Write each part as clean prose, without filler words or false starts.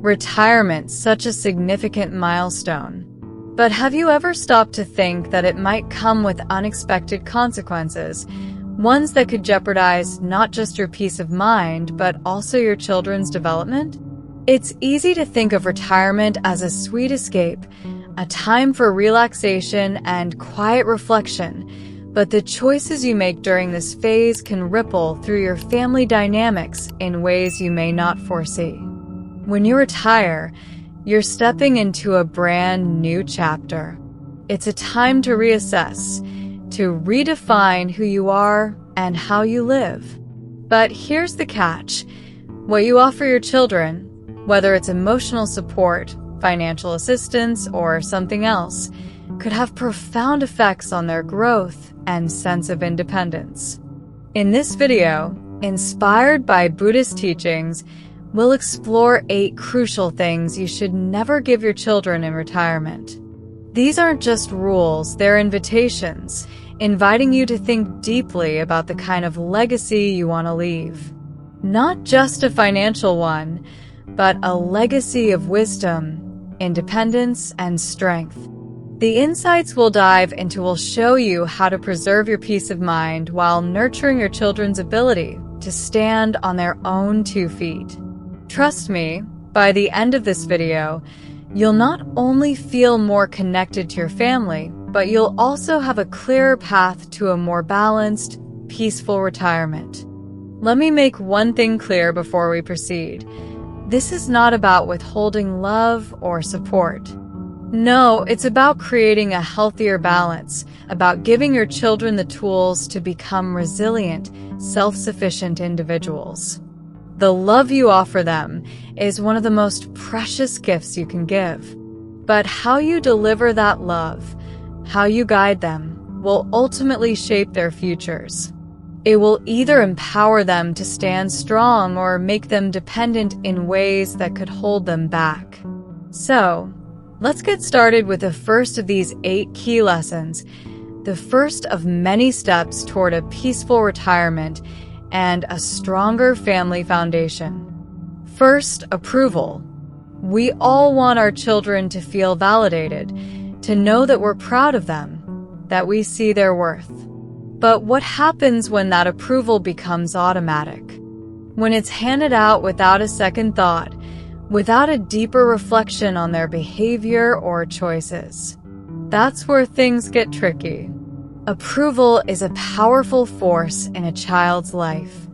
Retirement, such a significant milestone. But have you ever stopped to think that it might come with unexpected consequences, ones that could jeopardize not just your peace of mind, but also your children's development? It's easy to think of retirement as a sweet escape, a time for relaxation and quiet reflection, but the choices you make during this phase can ripple through your family dynamics in ways you may not foresee. When you retire, you're stepping into a brand new chapter. It's a time to reassess, to redefine who you are and how you live. But here's the catch. What you offer your children, whether it's emotional support, financial assistance, or something else, could have profound effects on their growth and sense of independence. In this video, inspired by Buddhist teachings, we'll explore 8 crucial things you should never give your children in retirement. These aren't just rules, they're invitations, inviting you to think deeply about the kind of legacy you want to leave. Not just a financial one, but a legacy of wisdom, independence, and strength. The insights we'll dive into will show you how to preserve your peace of mind while nurturing your children's ability to stand on their own 2 feet. Trust me, by the end of this video, you'll not only feel more connected to your family, but you'll also have a clearer path to a more balanced, peaceful retirement. Let me make one thing clear before we proceed. This is not about withholding love or support. No, it's about creating a healthier balance, about giving your children the tools to become resilient, self-sufficient individuals. The love you offer them is one of the most precious gifts you can give. But how you deliver that love, how you guide them, will ultimately shape their futures. It will either empower them to stand strong or make them dependent in ways that could hold them back. So, let's get started with the first of these 8 key lessons, the first of many steps toward a peaceful retirement and a stronger family foundation. First, approval. We all want our children to feel validated, to know that we're proud of them, that we see their worth. But what happens when that approval becomes automatic? When it's handed out without a second thought, without a deeper reflection on their behavior or choices? That's where things get tricky. Approval is a powerful force in a child's life.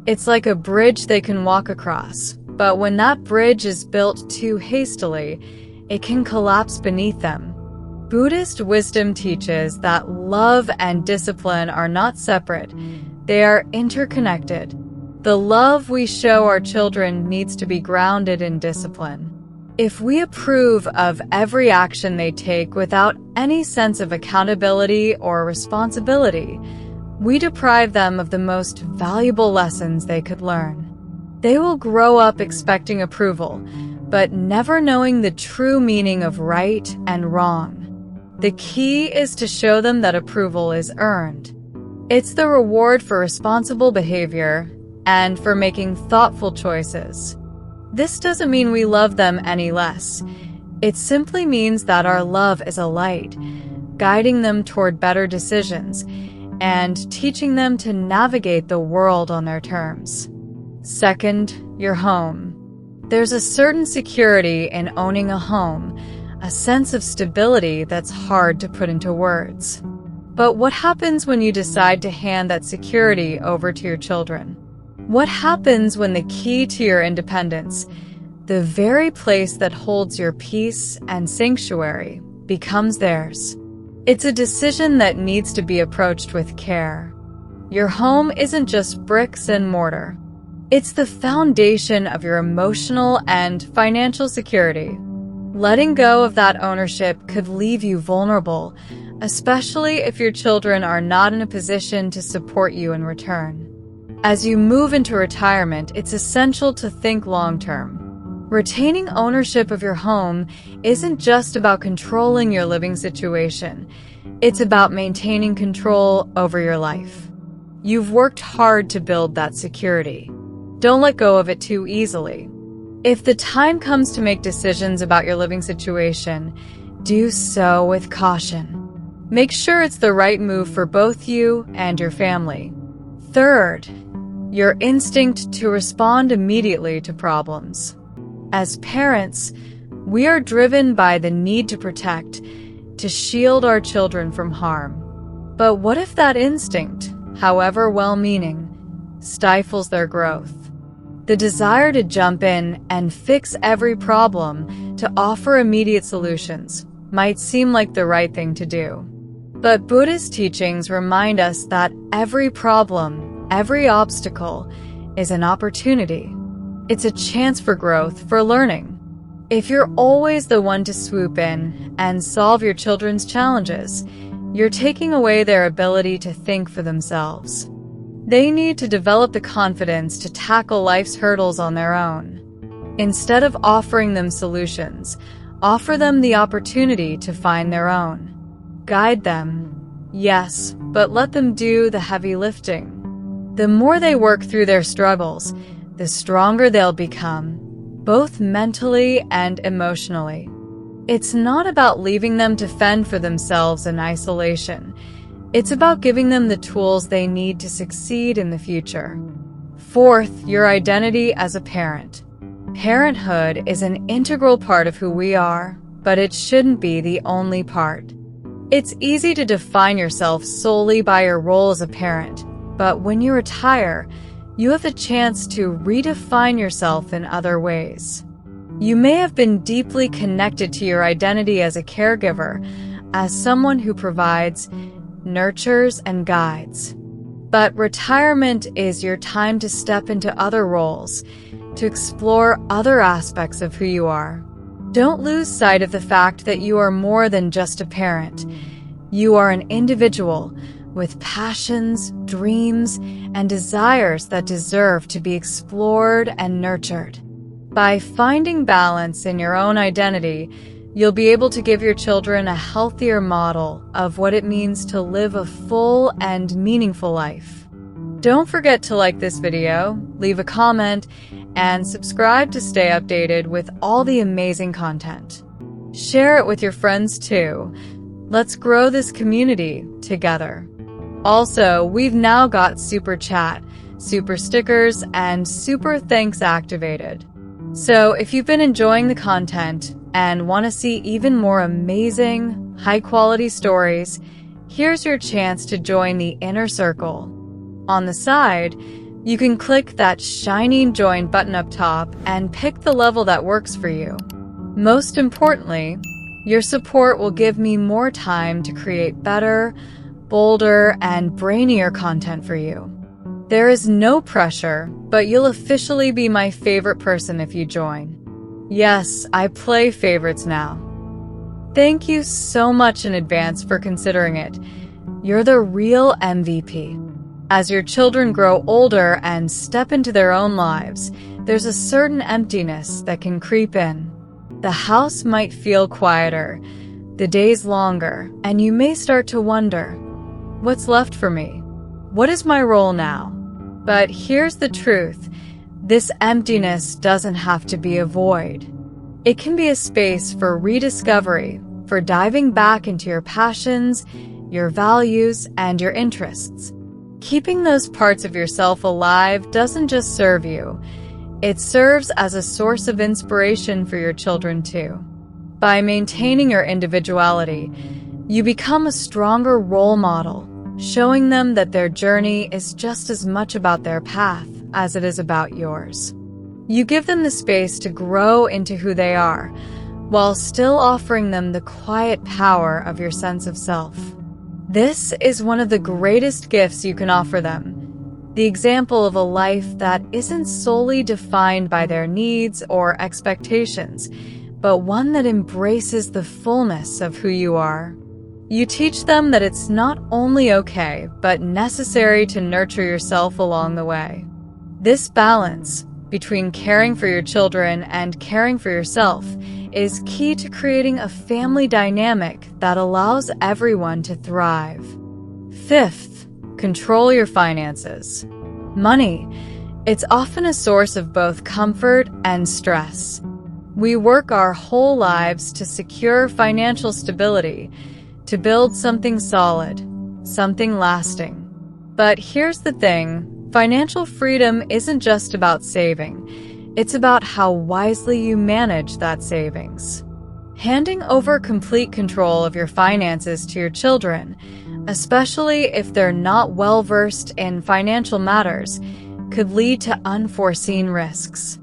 It's like a bridge they can walk across, but when that bridge is built too hastily, it can collapse beneath them. Buddhist wisdom teaches that love and discipline are not separate, they are interconnected. The love we show our children needs to be grounded in discipline. If we approve of every action they take without any sense of accountability or responsibility, we deprive them of the most valuable lessons they could learn. They will grow up expecting approval, but never knowing the true meaning of right and wrong. The key is to show them that approval is earned. It's the reward for responsible behavior and for making thoughtful choices. This doesn't mean we love them any less. It simply means that our love is a light, guiding them toward better decisions and teaching them to navigate the world on their terms. Second, your home. There's a certain security in owning a home, a sense of stability that's hard to put into words. But what happens when you decide to hand that security over to your children? What happens when the key to your independence, the very place that holds your peace and sanctuary, becomes theirs? It's a decision that needs to be approached with care. Your home isn't just bricks and mortar. It's the foundation of your emotional and financial security. Letting go of that ownership could leave you vulnerable, especially if your children are not in a position to support you in return. As you move into retirement, it's essential to think long-term. Retaining ownership of your home isn't just about controlling your living situation. It's about maintaining control over your life. You've worked hard to build that security. Don't let go of it too easily. If the time comes to make decisions about your living situation, do so with caution. Make sure it's the right move for both you and your family. Third, your instinct to respond immediately to problems. As parents, we are driven by the need to protect, to shield our children from harm. But what if that instinct, however well-meaning, stifles their growth? The desire to jump in and fix every problem, to offer immediate solutions, might seem like the right thing to do. But Buddhist teachings remind us that every problem, every obstacle, is an opportunity. It's a chance for growth, for learning. If you're always the one to swoop in and solve your children's challenges, you're taking away their ability to think for themselves. They need to develop the confidence to tackle life's hurdles on their own. Instead of offering them solutions, offer them the opportunity to find their own. Guide them, yes, but let them do the heavy lifting. The more they work through their struggles, the stronger they'll become, both mentally and emotionally. It's not about leaving them to fend for themselves in isolation. It's about giving them the tools they need to succeed in the future. Fourth, your identity as a parent. Parenthood is an integral part of who we are, but it shouldn't be the only part. It's easy to define yourself solely by your role as a parent, but when you retire, you have a chance to redefine yourself in other ways. You may have been deeply connected to your identity as a caregiver, as someone who provides, nurtures, and guides. But retirement is your time to step into other roles, to explore other aspects of who you are. Don't lose sight of the fact that you are more than just a parent. You are an individual with passions, dreams, and desires that deserve to be explored and nurtured. By finding balance in your own identity, you'll be able to give your children a healthier model of what it means to live a full and meaningful life. Don't forget to like this video, leave a comment, and subscribe to stay updated with all the amazing content. Share it with your friends too. Let's grow this community together. Also, we've now got Super Chat, Super Stickers, and Super Thanks activated. So if you've been enjoying the content and want to see even more amazing, high-quality stories, here's your chance to join the inner circle. On the side, you can click that shiny Join button up top and pick the level that works for you. Most importantly, your support will give me more time to create better, bolder, and brainier content for you. There is no pressure, but you'll officially be my favorite person if you join. Yes, I play favorites now. Thank you so much in advance for considering it. You're the real MVP. As your children grow older and step into their own lives, there's a certain emptiness that can creep in. The house might feel quieter, the days longer, and you may start to wonder, what's left for me? What is my role now? But here's the truth. This emptiness doesn't have to be a void. It can be a space for rediscovery, for diving back into your passions, your values, and your interests. Keeping those parts of yourself alive doesn't just serve you. It serves as a source of inspiration for your children too. By maintaining your individuality, you become a stronger role model, showing them that their journey is just as much about their path as it is about yours. You give them the space to grow into who they are, while still offering them the quiet power of your sense of self. This is one of the greatest gifts you can offer them, the example of a life that isn't solely defined by their needs or expectations, but one that embraces the fullness of who you are. You teach them that it's not only okay, but necessary to nurture yourself along the way. This balance between caring for your children and caring for yourself is key to creating a family dynamic that allows everyone to thrive. Fifth, control your finances. Money, It's often a source of both comfort and stress. We work our whole lives to secure financial stability, to build something solid, something lasting. But here's the thing, financial freedom isn't just about saving. It's about how wisely you manage that savings. Handing over complete control of your finances to your children, especially if they're not well-versed in financial matters, could lead to unforeseen risks.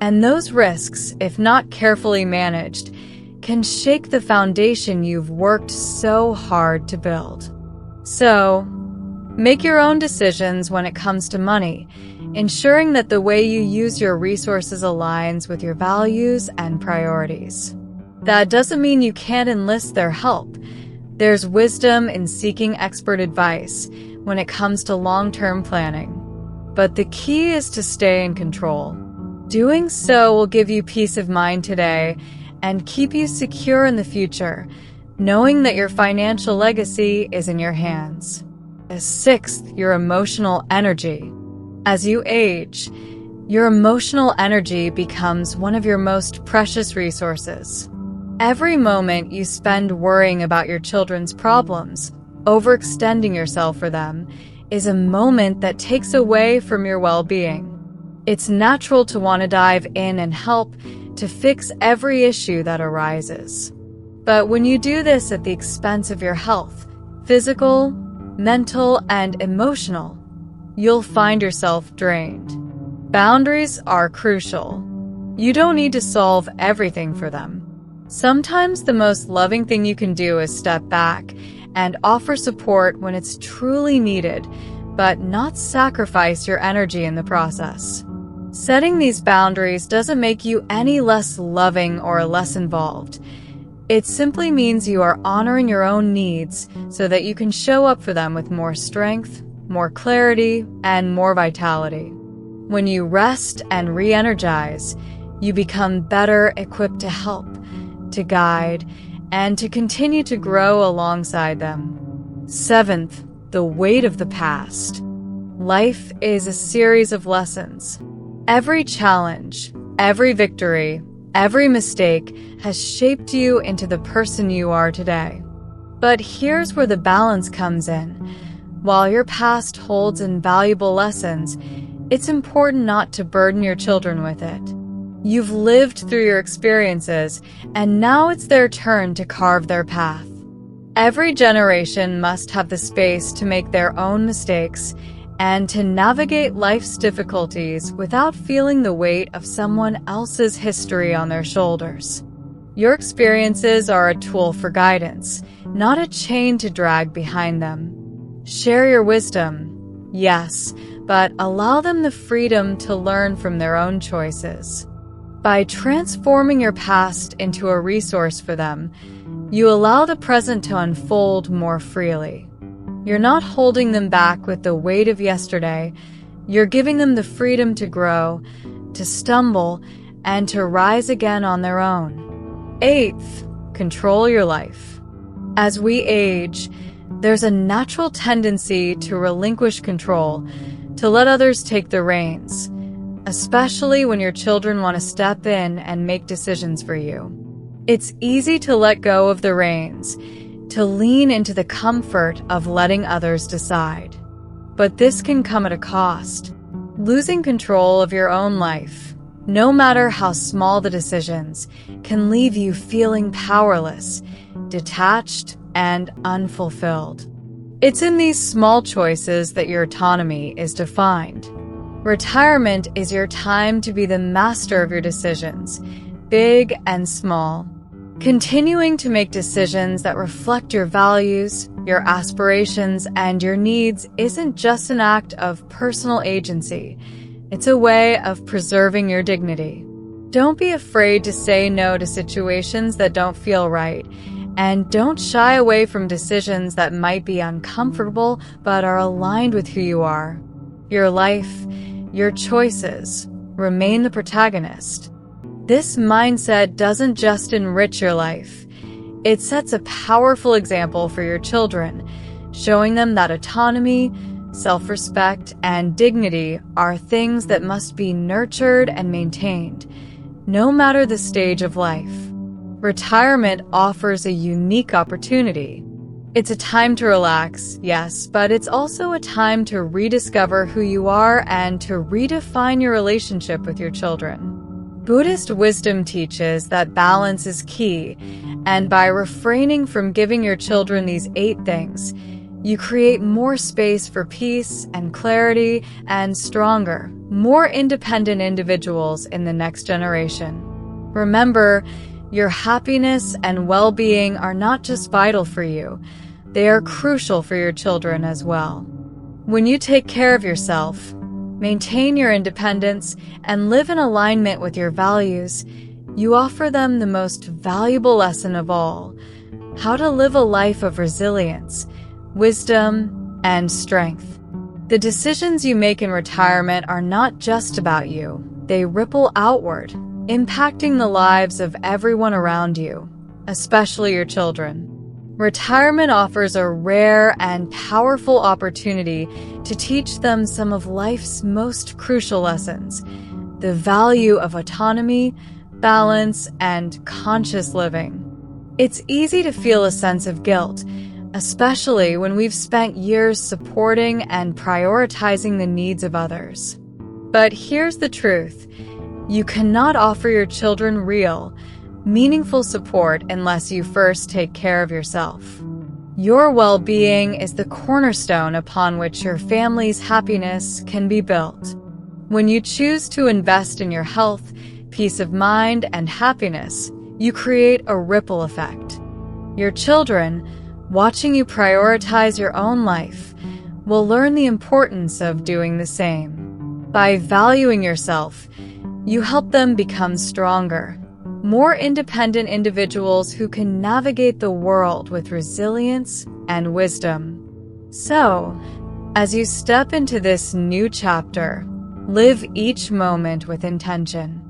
And those risks, if not carefully managed, can shake the foundation you've worked so hard to build. So, make your own decisions when it comes to money, ensuring that the way you use your resources aligns with your values and priorities. That doesn't mean you can't enlist their help. There's wisdom in seeking expert advice when it comes to long-term planning. But the key is to stay in control. Doing so will give you peace of mind today and keep you secure in the future, knowing that your financial legacy is in your hands. The sixth, your emotional energy. As you age, your emotional energy becomes one of your most precious resources. Every moment you spend worrying about your children's problems, overextending yourself for them, is a moment that takes away from your well-being. It's natural to want to dive in and help to fix every issue that arises. But when you do this at the expense of your health, physical, mental, and emotional, you'll find yourself drained. Boundaries are crucial. You don't need to solve everything for them. Sometimes the most loving thing you can do is step back and offer support when it's truly needed, but not sacrifice your energy in the process. Setting these boundaries doesn't make you any less loving or less involved. It simply means you are honoring your own needs so that you can show up for them with more strength, more clarity, and more vitality. When you rest and re-energize, you become better equipped to help, to guide, and to continue to grow alongside them. Seventh, the weight of the past. Life is a series of lessons. Every challenge, every victory, every mistake has shaped you into the person you are today. But here's where the balance comes in. While your past holds invaluable lessons, it's important not to burden your children with it. You've lived through your experiences, and now it's their turn to carve their path. Every generation must have the space to make their own mistakes and to navigate life's difficulties without feeling the weight of someone else's history on their shoulders. Your experiences are a tool for guidance, not a chain to drag behind them. Share your wisdom, yes, but allow them the freedom to learn from their own choices. By transforming your past into a resource for them, you allow the present to unfold more freely. You're not holding them back with the weight of yesterday. You're giving them the freedom to grow, to stumble, and to rise again on their own. Eighth, control your life. As we age, there's a natural tendency to relinquish control, to let others take the reins, especially when your children want to step in and make decisions for you. It's easy to let go of the reins, to lean into the comfort of letting others decide. But this can come at a cost. Losing control of your own life, no matter how small the decisions, can leave you feeling powerless, detached, and unfulfilled. It's in these small choices that your autonomy is defined. Retirement is your time to be the master of your decisions, big and small. Continuing to make decisions that reflect your values, your aspirations, and your needs isn't just an act of personal agency. It's a way of preserving your dignity. Don't be afraid to say no to situations that don't feel right, and don't shy away from decisions that might be uncomfortable but are aligned with who you are. Your life, your choices, remain the protagonist. This mindset doesn't just enrich your life. It sets a powerful example for your children, showing them that autonomy, self-respect, and dignity are things that must be nurtured and maintained, no matter the stage of life. Retirement offers a unique opportunity. It's a time to relax, yes, but it's also a time to rediscover who you are and to redefine your relationship with your children. Buddhist wisdom teaches that balance is key, and by refraining from giving your children these 8 things, you create more space for peace and clarity and stronger, more independent individuals in the next generation. Remember, your happiness and well-being are not just vital for you, they are crucial for your children as well. When you take care of yourself, maintain your independence, and live in alignment with your values, you offer them the most valuable lesson of all: how to live a life of resilience, wisdom, and strength. The decisions you make in retirement are not just about you. They ripple outward, impacting the lives of everyone around you, especially your children. Retirement offers a rare and powerful opportunity to teach them some of life's most crucial lessons: the value of autonomy, balance, and conscious living. It's easy to feel a sense of guilt, especially when we've spent years supporting and prioritizing the needs of others. But here's the truth: you cannot offer your children real, meaningful support unless you first take care of yourself. Your well-being is the cornerstone upon which your family's happiness can be built. When you choose to invest in your health, peace of mind, and happiness, you create a ripple effect. Your children, watching you prioritize your own life, will learn the importance of doing the same. By valuing yourself, you help them become stronger, more independent individuals who can navigate the world with resilience and wisdom. So, as you step into this new chapter, live each moment with intention.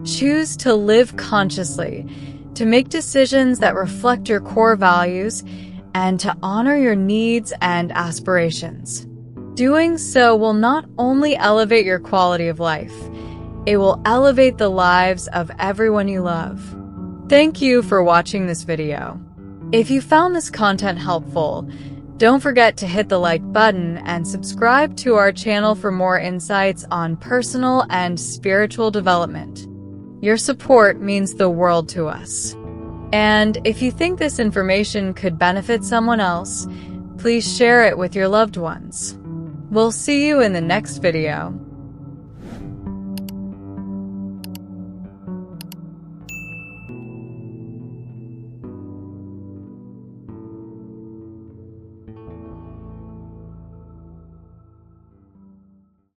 Choose to live consciously, to make decisions that reflect your core values, and to honor your needs and aspirations. Doing so will not only elevate your quality of life, it will elevate the lives of everyone you love. Thank you for watching this video. If you found this content helpful, don't forget to hit the like button and subscribe to our channel for more insights on personal and spiritual development. Your support means the world to us. And if you think this information could benefit someone else, please share it with your loved ones. We'll see you in the next video.